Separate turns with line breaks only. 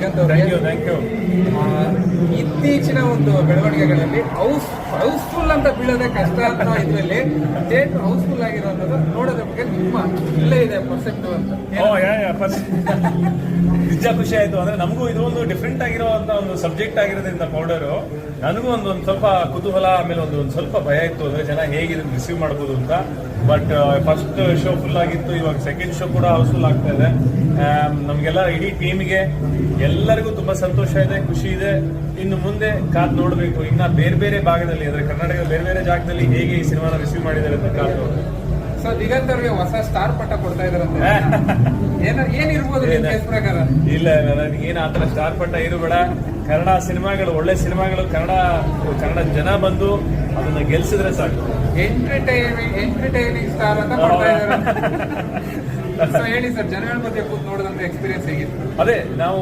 ದಿಗಂತ್ ಅವರಿಗೆ.
Thank you.
ಇತ್ತೀಚಿನ ಒಂದು ಬೆಳವಣಿಗೆಗಳಲ್ಲಿ ಹೌಸ್ಫುಲ್ ಅಂತ ಬೀಳೋದೇ ಕಷ್ಟ ಅಂತ ಇದರಲ್ಲಿ ಥಿಯೇಟರ್ ಹೌಸ್ಫುಲ್ ಆಗಿರೋದು ನೋಡೋದ್ರ ಬಗ್ಗೆ ನಿಮ್ಮ ಇಲ್ಲೇ ಇದೆ ಪರ್ಸೆಪ್ಟ್ ಅಂತ.
ನಿಜ ಖುಷಿ ಆಯ್ತು. ಅಂದ್ರೆ ನಮಗೂ ಇದು ಒಂದು ಡಿಫ್ರೆಂಟ್ ಆಗಿರುವಂತ ಒಂದು ಸಬ್ಜೆಕ್ಟ್ ಆಗಿರೋದ್ರಿಂದ ಪೌಡರು ನನಗೂ ಒಂದು ಸ್ವಲ್ಪ ಕುತೂಹಲ, ಆಮೇಲೆ ಒಂದು ಸ್ವಲ್ಪ ಭಯ ಇತ್ತು, ಅಂದ್ರೆ ಜನ ಹೇಗೆ ಇದನ್ನ ರಿಸೀವ್ ಮಾಡ್ಬೋದು ಅಂತ. ಬಟ್ ಫಸ್ಟ್ ಶೋ ಫುಲ್ ಆಗಿತ್ತು, ಇವಾಗ ಸೆಕೆಂಡ್ ಶೋ ಕೂಡ ಹೌಸ್ಫುಲ್ ಆಗ್ತಾ ಇದೆ. ನಮಗೆಲ್ಲ ಇಡೀ ಟೀಮ್ಗೆ ಎಲ್ಲರಿಗೂ ತುಂಬಾ ಸಂತೋಷ ಇದೆ, ಖುಷಿ ಇದೆ. ಇನ್ನು ಮುಂದೆ ಕಾದ್ ನೋಡಬೇಕು, ಇನ್ನ ಬೇರೆ ಬೇರೆ ಭಾಗದಲ್ಲಿ ಅಂದ್ರೆ ಕರ್ನಾಟಕದ ಬೇರೆ ಬೇರೆ ಜಾಗದಲ್ಲಿ ಹೇಗೆ ಈ ಸಿನಿಮಾನ ರಿಸೀವ್ ಮಾಡಿದ್ದಾರೆ ಅಂತ ಕಾದ್ ನೋಡಬೇಕು.
ಸೊ ದಿಗಂತ್ ಅವ್ರಿಗೆ ಹೊಸ ಸ್ಟಾರ್ ಪಟ್ಟ ಕೊಡ್ತಾ ಇದಾರಂತೆ, ಏನಿರ್ಬೋದು ಪ್ರಕಾರ?
ಇಲ್ಲ, ನನಗೇನು ಆತರ ಸ್ಟಾರ್ ಪಟ್ಟ ಇರಬೇಡ. ಕನ್ನಡ ಸಿನಿಮಾಗಳು, ಒಳ್ಳೆ ಸಿನಿಮಾಗಳು, ಕನ್ನಡ ಜನ ಬಂದು ಅದನ್ನ ಗೆಲ್ಸಿದ್ರೆ ಸಾಕು.
ಎಂಟರ್ಟೈನಿಂಗ್ ಸ್ಟಾರ್ ಅಂತ ಕೊಡ್ತಾ ಇದ್ದಾರೆ. ಹೇಳಿ ಸರ್, ಜನಗಳ ಮಧ್ಯೆ ಕೂತ್ ನೋಡಿದಂತ ಎಕ್ಸ್ಪೀರಿಯನ್ಸ್ ಹೇಗಿತ್ತು?
ಅದೇ ನಾವು